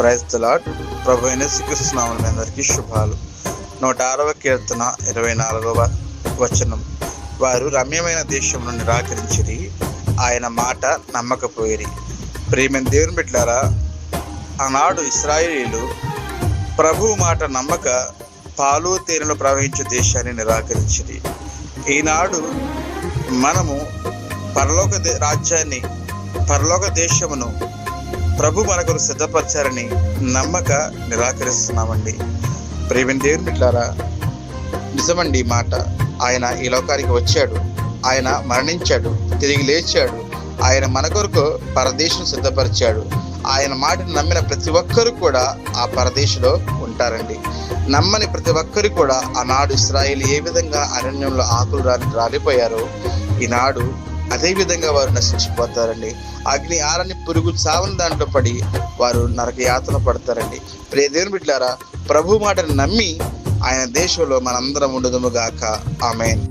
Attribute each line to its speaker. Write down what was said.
Speaker 1: Praise the lord. ప్రభు అయిన యేసుక్రీస్తు నామమున మీ అందరికీ శుభాలు. 106వ కీర్తన 24వ వచనం. వారు రమ్యమైన దేశమును నిరాకరించిరి, ఆయన మాట నమ్మకపోయిరి. ప్రియమైన దేవుని బిడ్డలారా, ఆనాడు ఇశ్రాయేలీయులు ప్రభువు మాట నమ్మక పాలు తేనెలు ప్రవహించే దేశాన్ని నిరాకరించిరి. ఈనాడు మనము పరలోక రాజ్యాన్ని, పరలోక దేశమును ప్రభు మనకు సిద్ధపరిచారని నమ్మక నిరాకరిస్తున్నామండి. ప్రియమైన దేవుని బిడ్డలారా, నిజమండి ఈ మాట. ఆయన ఈ లోకానికి వచ్చాడు, ఆయన మరణించాడు, తిరిగి లేచాడు. ఆయన మన కొరకు పరదేశం సిద్ధపరిచాడు. ఆయన మాటను నమ్మిన ప్రతి ఒక్కరు కూడా ఆ పరదేశంలో ఉంటారండి. నమ్మని ప్రతి ఒక్కరు కూడా ఆనాడు ఇశ్రాయేలు ఏ విధంగా అరణ్యంలో ఆకులు రాలిపోయారో ఈనాడు అదే విధంగా వారు నశించిపోతారండి. అగ్ని ఆరని పురుగు చావని దాంట్లో పడి వారు నరక యాతన పడతారండి. ప్రియ దేవుని బిడ్డలారా, ప్రభు మాటను నమ్మి ఆయన దేశంలో మనందరం ఉండుదుము గాక. ఆమేన్.